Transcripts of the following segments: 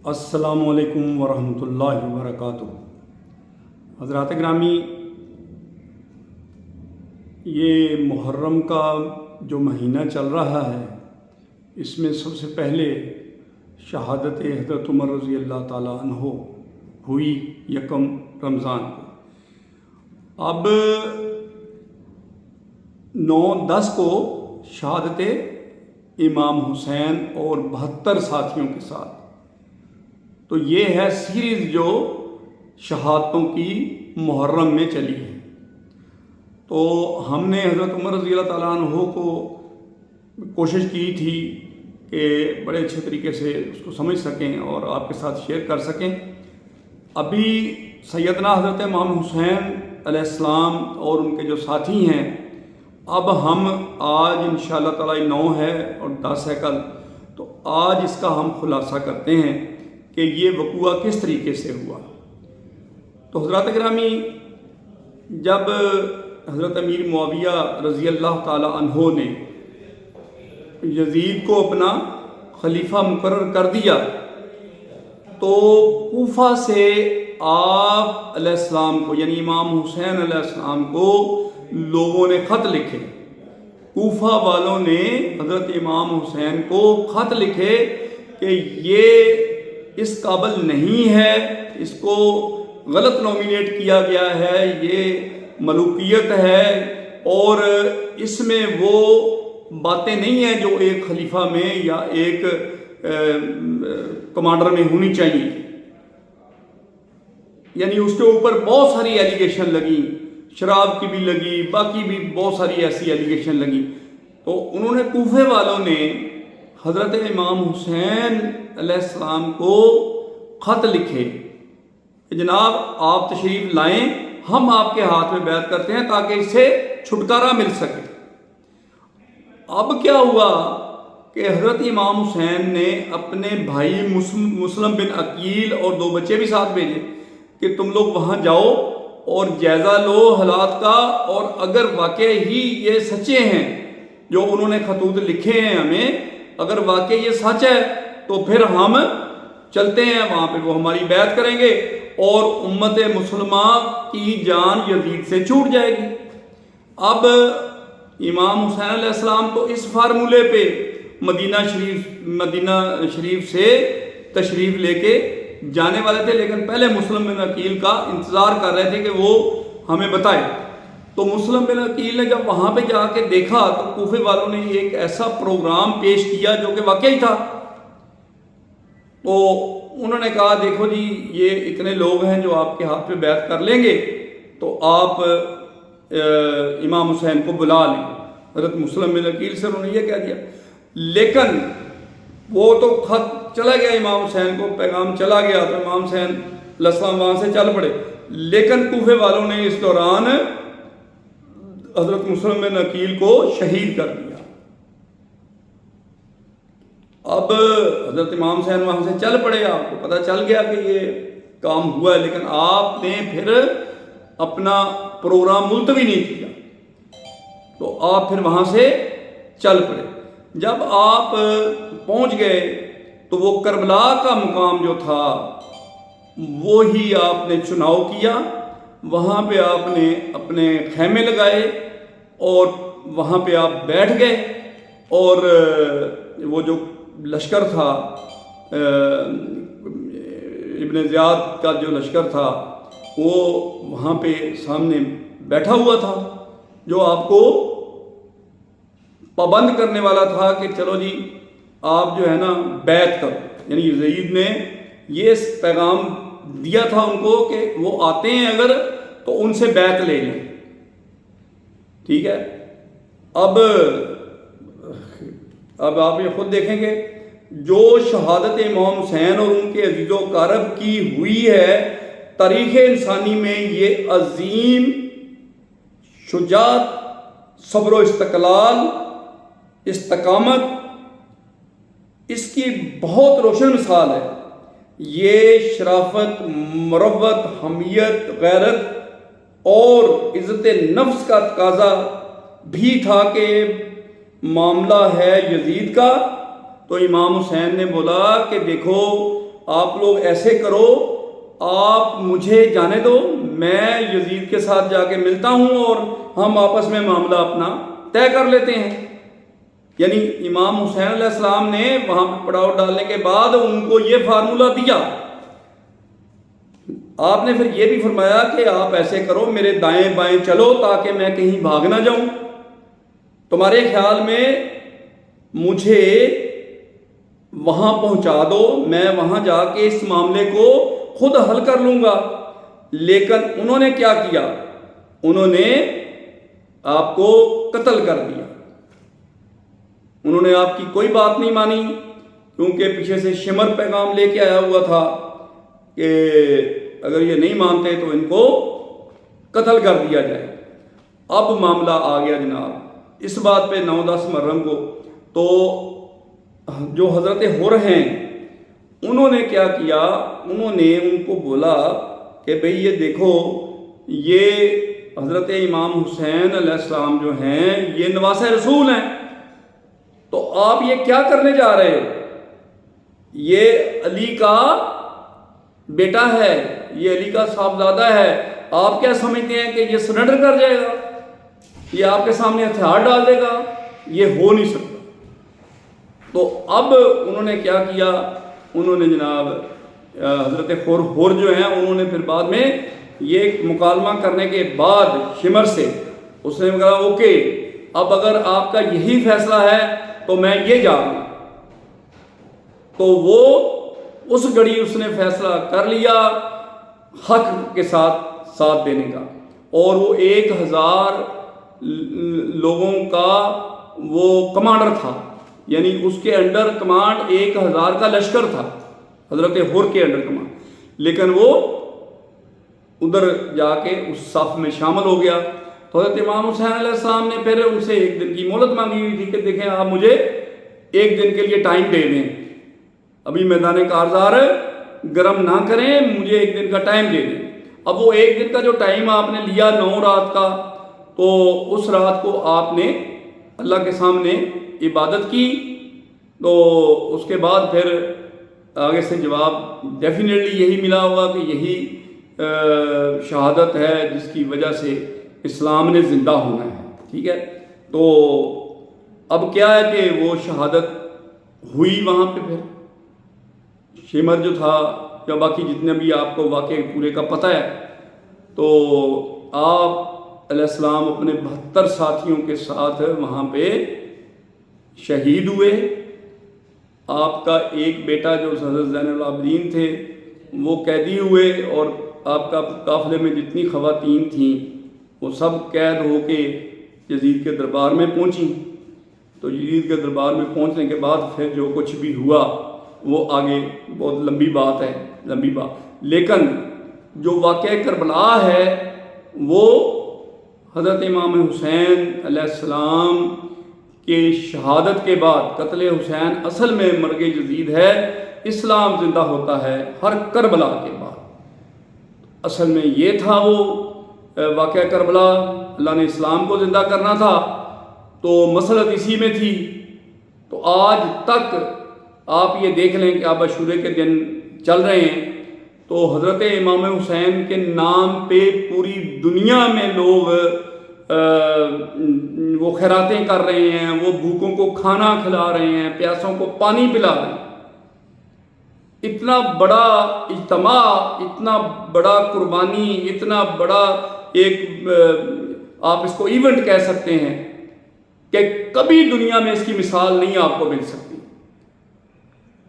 السلام علیکم ورحمۃ اللہ وبرکاتہ۔ حضرات گرامی، یہ محرم کا جو مہینہ چل رہا ہے، اس میں سب سے پہلے شہادت حضرت عمر رضی اللہ تعالیٰ عنہ ہوئی یکم رمضان کو۔ اب 9-10 کو شہادت امام حسین اور 72 ساتھیوں کے ساتھ۔ تو یہ ہے سیریز جو شہادتوں کی محرم میں چلی ہے۔ تو ہم نے حضرت عمر رضی اللہ تعالیٰ عنہ کو کوشش کی تھی کہ بڑے اچھے طریقے سے اس کو سمجھ سکیں اور آپ کے ساتھ شیئر کر سکیں۔ ابھی سیدنا حضرت امام حسین علیہ السلام اور ان کے جو ساتھی ہیں، اب ہم آج انشاءاللہ تعالیٰ 9 ہے اور 10 ہے کل، تو آج اس کا ہم خلاصہ کرتے ہیں کہ یہ وقوعہ کس طریقے سے ہوا۔ تو حضرات گرامی، جب حضرت امیر معاویہ رضی اللہ تعالیٰ عنہ نے یزید کو اپنا خلیفہ مقرر کر دیا، تو کوفہ سے آپ علیہ السلام کو، یعنی امام حسین علیہ السلام کو لوگوں نے خط لکھے۔ کوفہ والوں نے حضرت امام حسین کو خط لکھے کہ یہ اس قابل نہیں ہے، اس کو غلط نومینیٹ کیا گیا ہے، یہ ملوکیت ہے اور اس میں وہ باتیں نہیں ہیں جو ایک خلیفہ میں یا ایک کمانڈر میں ہونی چاہیے۔ یعنی اس کے اوپر بہت ساری ایلیگیشن لگی، شراب کی بھی لگی، باقی بھی بہت ساری ایسی ایلیگیشن لگی۔ تو انہوں نے کوفے والوں نے حضرت امام حسین علیہ السلام کو خط لکھے کہ جناب آپ تشریف لائیں، ہم آپ کے ہاتھ میں بیعت کرتے ہیں تاکہ اس سے چھٹکارا مل سکے۔ اب کیا ہوا کہ حضرت امام حسین نے اپنے بھائی مسلم بن عقیل اور 2 بچے بھی ساتھ بھیجے کہ تم لوگ وہاں جاؤ اور جائزہ لو حالات کا، اور اگر واقعی ہی یہ سچے ہیں جو انہوں نے خطوط لکھے ہیں ہمیں، اگر واقعی یہ سچ ہے تو پھر ہم چلتے ہیں وہاں پہ، وہ ہماری بیعت کریں گے اور امت مسلمہ کی جان یزید سے چھوٹ جائے گی۔ اب امام حسین علیہ السلام تو اس فارمولے پہ مدینہ شریف سے تشریف لے کے جانے والے تھے، لیکن پہلے مسلم بن عقیل کا انتظار کر رہے تھے کہ وہ ہمیں بتائے۔ تو مسلم بن عقیل نے جب وہاں پہ جا کے دیکھا تو کوفے والوں نے ایک ایسا پروگرام پیش کیا جو کہ واقعی تھا۔ تو انہوں نے کہا دیکھو جی، یہ اتنے لوگ ہیں جو آپ کے ہاتھ پہ بیعت کر لیں گے، تو آپ امام حسین کو بلا لیں۔ حضرت مسلم بن عقیل سے انہوں نے یہ کہہ دیا، لیکن وہ تو خط چلا گیا امام حسین کو، پیغام چلا گیا، تو امام حسین علیہ السلام وہاں سے چل پڑے۔ لیکن کوفے والوں نے اس دوران حضرت مسلم بن عقیل کو شہید کر دیا۔ اب حضرت امام حسین وہاں سے چل پڑے، آپ کو پتہ چل گیا کہ یہ کام ہوا ہے، لیکن آپ نے پھر اپنا پروگرام ملتوی نہیں کیا، تو آپ پھر وہاں سے چل پڑے۔ جب آپ پہنچ گئے تو وہ کربلا کا مقام جو تھا وہی آپ نے چناؤ کیا، وہاں پہ آپ نے اپنے خیمے لگائے اور وہاں پہ آپ بیٹھ گئے، اور وہ جو لشکر تھا، ابن زیاد کا جو لشکر تھا، وہ وہاں پہ سامنے بیٹھا ہوا تھا، جو آپ کو پابند کرنے والا تھا کہ چلو جی آپ جو ہے نا بیعت کرو۔ یعنی یزید نے یہ پیغام دیا تھا ان کو کہ وہ آتے ہیں اگر تو ان سے بیعت لے لیں، ٹھیک ہے۔ اب آپ یہ خود دیکھیں گے، جو شہادت امام حسین اور ان کے عزیز و اقارب کی ہوئی ہے، تاریخ انسانی میں یہ عظیم شجاعت، صبر و استقلال، استقامت، اس کی بہت روشن مثال ہے۔ یہ شرافت، مروت، حمیت، غیرت اور عزت نفس کا تقاضا بھی تھا کہ معاملہ ہے یزید کا، تو امام حسین نے بولا کہ دیکھو آپ لوگ ایسے کرو، آپ مجھے جانے دو، میں یزید کے ساتھ جا کے ملتا ہوں اور ہم آپس میں معاملہ اپنا طے کر لیتے ہیں۔ یعنی امام حسین علیہ السلام نے وہاں پہ پڑاؤ ڈالنے کے بعد ان کو یہ فارمولہ دیا۔ آپ نے پھر یہ بھی فرمایا کہ آپ ایسے کرو، میرے دائیں بائیں چلو تاکہ میں کہیں بھاگ نہ جاؤں، تمہارے خیال میں مجھے وہاں پہنچا دو، میں وہاں جا کے اس معاملے کو خود حل کر لوں گا۔ لیکن انہوں نے کیا کیا؟ انہوں نے آپ کو قتل کر دیا۔ انہوں نے آپ کی کوئی بات نہیں مانی، کیونکہ پیچھے سے شمر پیغام لے کے آیا ہوا تھا کہ اگر یہ نہیں مانتے تو ان کو قتل کر دیا جائے۔ اب معاملہ آ گیا جناب اس بات پہ 9-10 محرم کو، تو جو حضرت حر ہیں انہوں نے کیا کیا؟ انہوں نے ان کو بولا کہ بھئی یہ دیکھو، یہ حضرت امام حسین علیہ السلام جو ہیں یہ نواسہ رسول ہیں، تو آپ یہ کیا کرنے جا رہے ہو؟ یہ علی کا بیٹا ہے، یہ علی کا صاحبزادہ ہے، آپ کیا سمجھتے ہیں کہ یہ سرنڈر کر جائے گا؟ یہ آپ کے سامنے ہتھیار ڈال دے گا؟ یہ ہو نہیں سکتا۔ تو اب انہوں نے کیا کیا؟ انہوں نے جناب حضرت حر جو ہیں انہوں نے پھر بعد میں یہ مکالمہ کرنے کے بعد شمر سے اس نے کہا اوکے، اب اگر آپ کا یہی فیصلہ ہے تو میں یہ جا رہا ہوں۔ تو وہ اس گھڑی اس نے فیصلہ کر لیا حق کے ساتھ ساتھ دینے کا، اور وہ 1000 لوگوں کا وہ کمانڈر تھا، یعنی اس کے انڈر کمانڈ 1000 کا لشکر تھا، حضرت حر کے انڈر کمانڈ، لیکن وہ ادھر جا کے اس صف میں شامل ہو گیا۔ تو حضرت امام حسین علیہ السلام نے پھر ان سے 1 دن کی مہلت مانگی ہوئی تھی کہ دیکھیں آپ مجھے 1 دن کے لیے ٹائم دے دیں، ابھی میدان کارزار گرم نہ کریں، مجھے 1 دن کا ٹائم دے دیں۔ اب وہ 1 دن کا جو ٹائم آپ نے لیا 9 رات کا، تو اس رات کو آپ نے اللہ کے سامنے عبادت کی، تو اس کے بعد پھر آگے سے جواب ڈیفینیٹلی یہی ملا ہوگا کہ یہی شہادت ہے جس کی وجہ سے اسلام نے زندہ ہونا ہے، ٹھیک ہے۔ تو اب کیا ہے کہ وہ شہادت ہوئی وہاں پہ، پھر شمر جو تھا یا باقی جتنے بھی آپ کو واقعے پورے کا پتہ ہے، تو آپ علیہ السلام اپنے 72 ساتھیوں کے ساتھ وہاں پہ شہید ہوئے۔ آپ کا ایک بیٹا جو حضرت زین العابدین تھے وہ قیدی ہوئے، اور آپ کا قافلے میں جتنی خواتین تھیں وہ سب قید ہو کے یزید کے دربار میں پہنچیں۔ تو یزید کے دربار میں پہنچنے کے بعد پھر جو کچھ بھی ہوا وہ آگے بہت لمبی بات ہے، لمبی بات، لیکن جو واقعہ کربلا ہے وہ حضرت امام حسین علیہ السلام کے شہادت کے بعد، قتل حسین اصل میں مرگ یزید ہے، اسلام زندہ ہوتا ہے ہر کربلا کے بعد۔ اصل میں یہ تھا وہ واقعہ کربلا، اللہ نے اسلام کو زندہ کرنا تھا، تو مسلط اسی میں تھی۔ تو آج تک آپ یہ دیکھ لیں کہ آپ عاشورے کے دن چل رہے ہیں تو حضرت امام حسین کے نام پہ پوری دنیا میں لوگ وہ خیراتیں کر رہے ہیں، وہ بھوکوں کو کھانا کھلا رہے ہیں، پیاسوں کو پانی پلا رہے ہیں۔ اتنا بڑا اجتماع، اتنا بڑا قربانی، اتنا بڑا ایک آپ اس کو ایونٹ کہہ سکتے ہیں کہ کبھی دنیا میں اس کی مثال نہیں آپ کو مل سکتی۔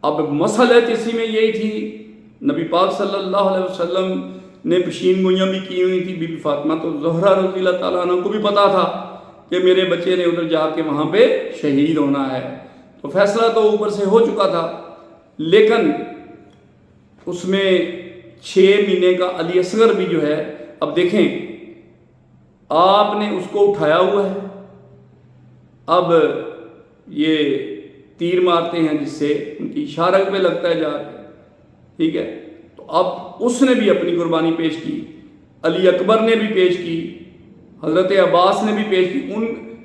اب مسئلہ اسی میں یہی تھی، نبی پاک صلی اللہ علیہ وسلم نے پیشین گوئیاں بھی کی ہوئی تھی، بی بی فاطمہ تو زہرا رضی اللہ تعالیٰ عنہ کو بھی پتا تھا کہ میرے بچے نے ادھر جا کے وہاں پہ شہید ہونا ہے، تو فیصلہ تو اوپر سے ہو چکا تھا، لیکن اس میں 6 مہینے کا علی اصغر بھی جو ہے، اب دیکھیں آپ نے اس کو اٹھایا ہوا ہے، اب یہ تیر مارتے ہیں جس سے ان کی اشارہ پہ لگتا ہے جا کے، ٹھیک ہے۔ تو اب اس نے بھی اپنی قربانی پیش کی، علی اکبر نے بھی پیش کی، حضرت عباس نے بھی پیش کی،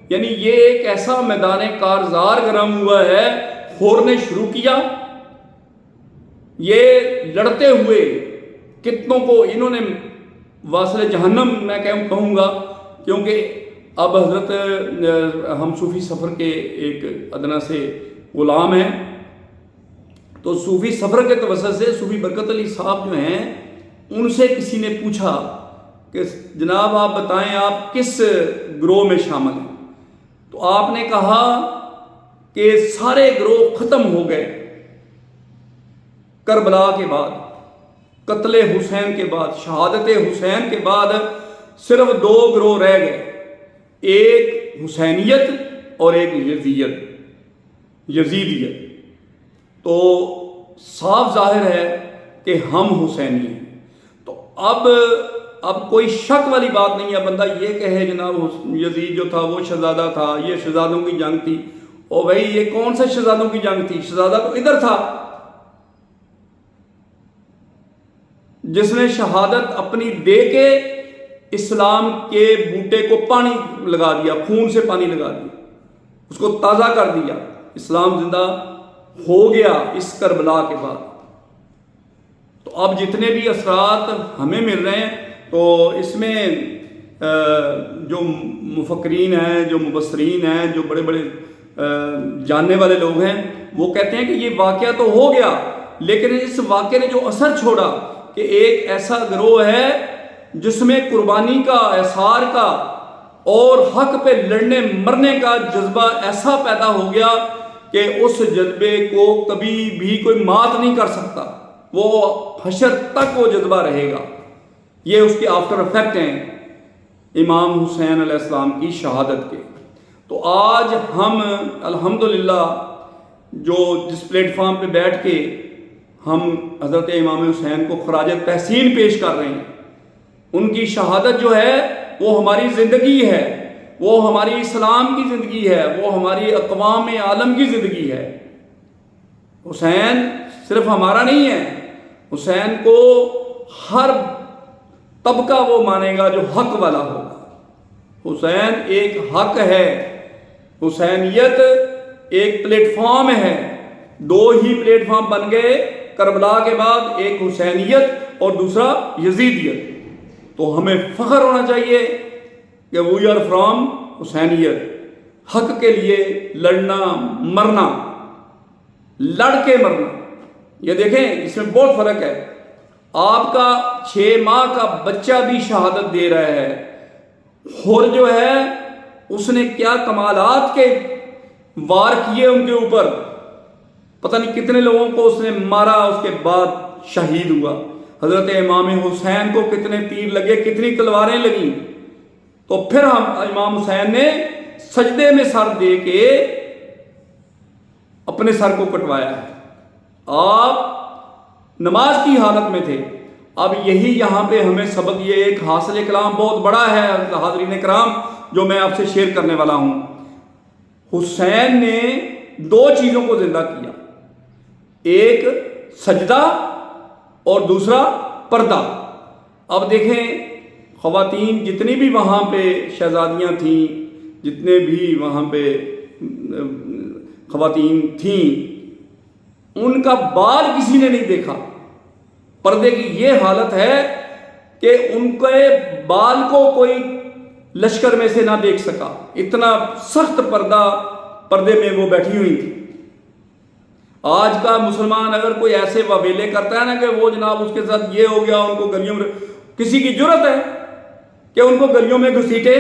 یعنی یہ ایک ایسا میدان کارزار گرم ہوا ہے، حر نے شروع کیا، یہ لڑتے ہوئے کتنوں کو انہوں نے واصل جہنم میں کہوں گا، کیونکہ اب حضرت ہم صوفی سفر کے ایک ادنا سے غلام ہیں، تو صوفی سفر کے توسط سے صوفی برکت علی صاحب جو ہیں، ان سے کسی نے پوچھا کہ جناب آپ بتائیں آپ کس گروہ میں شامل ہیں؟ تو آپ نے کہا کہ سارے گروہ ختم ہو گئے کربلا کے بعد، قتل حسین کے بعد، شہادت حسین کے بعد صرف دو گروہ رہ گئے، ایک حسینیت اور ایک یزیدیت۔ تو صاف ظاہر ہے کہ ہم حسینی ہیں۔ تو اب کوئی شک والی بات نہیں ہے، بندہ یہ کہے جناب یزید جو تھا وہ شہزادہ تھا، یہ شہزادوں کی جنگ تھی، اور بھائی یہ کون سے شہزادوں کی جنگ تھی؟ شہزادہ تو ادھر تھا جس نے شہادت اپنی دے کے اسلام کے بوٹے کو پانی لگا دیا، خون سے پانی لگا دیا، اس کو تازہ کر دیا، اسلام زندہ ہو گیا اس کربلا کے بعد۔ تو اب جتنے بھی اثرات ہمیں مل رہے ہیں، تو اس میں جو مفکرین ہیں، جو مبصرین ہیں، جو بڑے بڑے جاننے والے لوگ ہیں، وہ کہتے ہیں کہ یہ واقعہ تو ہو گیا، لیکن اس واقعے نے جو اثر چھوڑا کہ ایک ایسا گروہ ہے جس میں قربانی کا، احسار کا اور حق پہ لڑنے مرنے کا جذبہ ایسا پیدا ہو گیا کہ اس جذبے کو کبھی بھی کوئی مات نہیں کر سکتا، وہ حشر تک وہ جذبہ رہے گا۔ یہ اس کے آفٹر افیکٹ ہیں امام حسین علیہ السلام کی شہادت کے۔ تو آج ہم الحمدللہ جو جس پلیٹ فارم پہ بیٹھ کے ہم حضرت امام حسین کو خراج تحسین پیش کر رہے ہیں، ان کی شہادت جو ہے وہ ہماری زندگی ہے، وہ ہماری اسلام کی زندگی ہے، وہ ہماری اقوام عالم کی زندگی ہے۔ حسین صرف ہمارا نہیں ہے، حسین کو ہر طبقہ وہ مانے گا جو حق والا ہوگا۔ حسین ایک حق ہے، حسینیت ایک پلیٹ فارم ہے، دو ہی پلیٹ فارم بن گئے کربلا کے بعد، ایک حسینیت اور دوسرا یزیدیت۔ تو ہمیں فخر ہونا چاہیے کہ وی آر فرام حسینیت، حق کے لیے لڑنا مرنا، لڑ کے مرنا۔ یہ دیکھیں اس میں بہت فرق ہے، آپ کا 6 ماہ کا بچہ بھی شہادت دے رہا ہے، اور جو ہے اس نے کیا کمالات کے وار کیے ان کے اوپر، پتہ نہیں کتنے لوگوں کو اس نے مارا، اس کے بعد شہید ہوا۔ حضرت امام حسین کو کتنے تیر لگے، کتنی تلواریں لگیں، تو پھر ہم امام حسین نے سجدے میں سر دے کے اپنے سر کو کٹوایا ہے۔ آپ نماز کی حالت میں تھے۔ اب یہی یہاں پہ ہمیں سبق، یہ ایک حاصل کلام بہت بڑا ہے حاضرین کرام جو میں آپ سے شیئر کرنے والا ہوں۔ حسین نے 2 چیزوں کو زندہ کیا، ایک سجدہ اور دوسرا پردہ۔ اب دیکھیں خواتین جتنی بھی وہاں پہ شہزادیاں تھیں، جتنے بھی وہاں پہ خواتین تھیں، ان کا بال کسی نے نہیں دیکھا۔ پردے کی یہ حالت ہے کہ ان کے بال کو کوئی لشکر میں سے نہ دیکھ سکا، اتنا سخت پردے میں وہ بیٹھی ہوئی تھی۔ آج کا مسلمان اگر کوئی ایسے واویلے کرتا ہے نا کہ وہ جناب اس کے ساتھ یہ ہو گیا، ان کو گلیوں میں، کسی کی جرت ہے کہ ان کو گلیوں میں گھسیٹے؟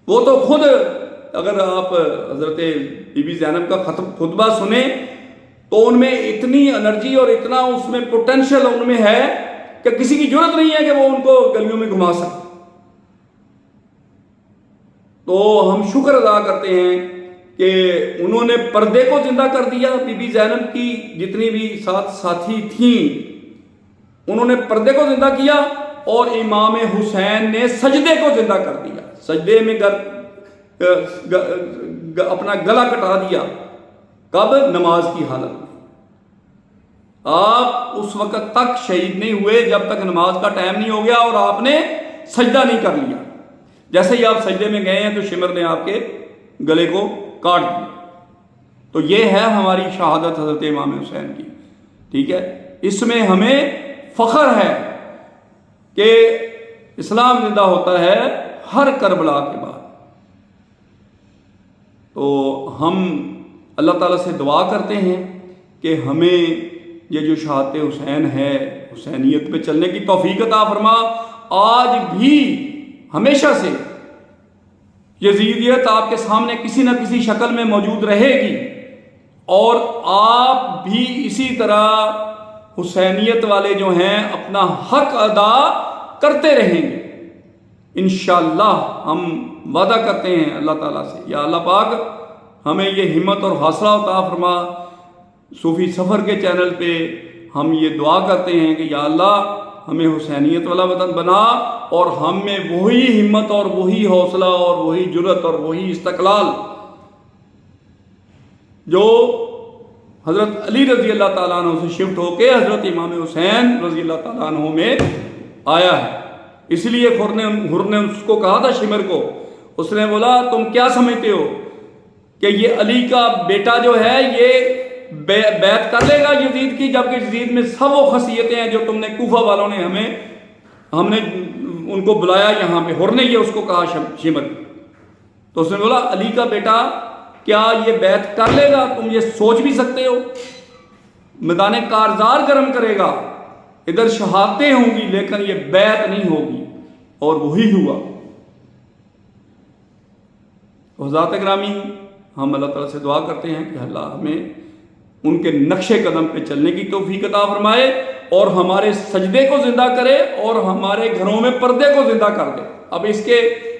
وہ تو خود، اگر آپ حضرت بی بی زینب کا خطبہ سنیں تو ان میں اتنی انرجی اور اتنا اس میں پوٹینشل ان میں ہے کہ کسی کی جرت نہیں ہے کہ وہ ان کو گلیوں میں گھما سکے۔ تو ہم شکر ادا کرتے ہیں کہ انہوں نے پردے کو زندہ کر دیا۔ بی بی زینب کی جتنی بھی ساتھی تھیں انہوں نے پردے کو زندہ کیا، اور امام حسین نے سجدے کو زندہ کر دیا، سجدے میں اپنا گلا کٹا دیا۔ کب؟ نماز کی حالت میں۔ آپ اس وقت تک شہید نہیں ہوئے جب تک نماز کا ٹائم نہیں ہو گیا اور آپ نے سجدہ نہیں کر لیا۔ جیسے ہی آپ سجدے میں گئے ہیں تو شمر نے آپ کے گلے کو کاٹ دیا۔ تو یہ ہے ہماری شہادت حضرت امام حسین کی، ٹھیک ہے۔ اس میں ہمیں فخر ہے کہ اسلام زندہ ہوتا ہے ہر کربلا کے بعد۔ تو ہم اللہ تعالیٰ سے دعا کرتے ہیں کہ ہمیں یہ جو شہادت حسین ہے، حسینیت پہ چلنے کی توفیق عطا فرما۔ آج بھی ہمیشہ سے یزیدیت آپ کے سامنے کسی نہ کسی شکل میں موجود رہے گی، اور آپ بھی اسی طرح حسینیت والے جو ہیں اپنا حق ادا کرتے رہیں گے انشاءاللہ۔ ہم وعدہ کرتے ہیں اللہ تعالیٰ سے، یا اللہ پاک ہمیں یہ ہمت اور حوصلہ عطا فرما۔ صوفی سفر کے چینل پہ ہم یہ دعا کرتے ہیں کہ یا اللہ ہمیں حسینیت والا وطن بنا، اور ہم میں وہی ہمت اور وہی حوصلہ اور وہی جرأت اور وہی استقلال جو حضرت علی رضی اللہ تعالیٰ عنہ سے شفٹ ہو کے حضرت امام حسین رضی اللہ تعالیٰ عنہ میں آیا ہے۔ اس لیے حر نے اس کو کہا تھا، شمر کو، اس نے بولا تم کیا سمجھتے ہو کہ یہ علی کا بیٹا جو ہے یہ بیعت کر لے گا یزید کی، جبکہ یزید میں سب وہ خاصیتیں ہیں جو تم نے کوفہ والوں نے ہم نے ان کو بلایا یہاں پہ۔ حر نے یہ اس کو کہا شمر، تو اس نے بولا علی کا بیٹا کیا یہ بیعت کر لے گا؟ تم یہ سوچ بھی سکتے ہو؟ میدان کارزار گرم کرے گا، ادھر شہادتیں ہوں گی، لیکن یہ بیعت نہیں ہوگی، اور وہی ہوا۔ حضرات گرامی، ہم اللہ تعالیٰ سے دعا کرتے ہیں کہ اللہ ہمیں ان کے نقش قدم پہ چلنے کی توفیق عطا فرمائے، اور ہمارے سجدے کو زندہ کرے، اور ہمارے گھروں میں پردے کو زندہ کر دے۔ اب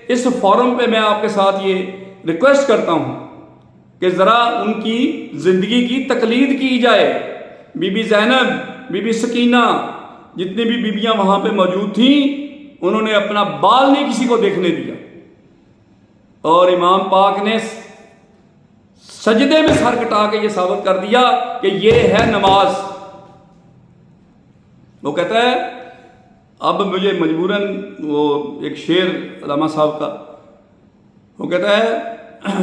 اس فورم پہ میں آپ کے ساتھ یہ ریکویسٹ کرتا ہوں کہ ذرا ان کی زندگی کی تقلید کی جائے۔ بی بی زینب، بی بی سکینہ، جتنی بھی بیبیاں وہاں پہ موجود تھیں، انہوں نے اپنا بال نہیں کسی کو دیکھنے دیا، اور امام پاک نے سجدے میں سر کٹا کے یہ ثابت کر دیا کہ یہ ہے نماز۔ وہ کہتا ہے، اب مجھے مجبوراً وہ ایک شعر علامہ صاحب کا، وہ کہتا ہے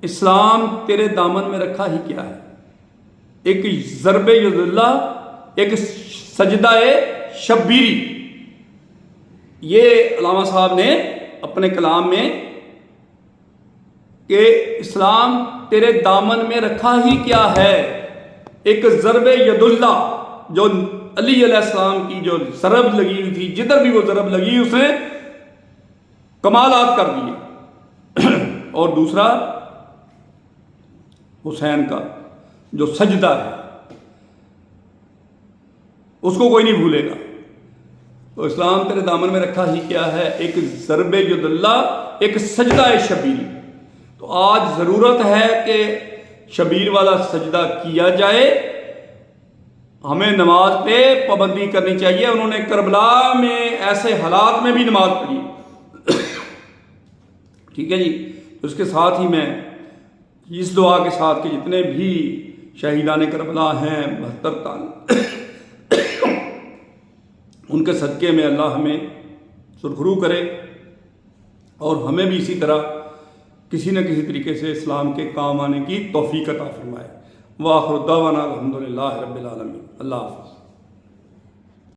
اسلام تیرے دامن میں رکھا ہی کیا ہے، ایک ضرب ید اللہ، ایک سجدہ شبیری۔ یہ علامہ صاحب نے اپنے کلام میں کہ اسلام تیرے دامن میں رکھا ہی کیا ہے، ایک ضرب ید اللہ، جو علی علیہ السلام کی جو ضرب لگی ہوئی تھی، جدھر بھی وہ ضرب لگی اس نے کمالات کر دیے۔ اور دوسرا حسین کا جو سجدہ ہے اس کو کوئی نہیں بھولے گا۔ تو اسلام تیرے دامن میں رکھا ہی کیا ہے، ایک ضرب ید اللہ، ایک سجدہ شبیر۔ تو آج ضرورت ہے کہ شبیر والا سجدہ کیا جائے، ہمیں نماز پہ پابندی کرنی چاہیے۔ انہوں نے کربلا میں ایسے حالات میں بھی نماز پڑھی، ٹھیک ہے جی۔ اس کے ساتھ ہی میں اس دعا کے ساتھ کہ جتنے بھی شہیدان کربلا ہیں 72 ان کے صدقے میں اللہ ہمیں سرخرو کرے، اور ہمیں بھی اسی طرح کسی نہ کسی طریقے سے اسلام کے کام آنے کی توفیق عطا فرمائے۔ وآخر دعوانا الحمدللہ رب العالمین۔ اللہ حافظ۔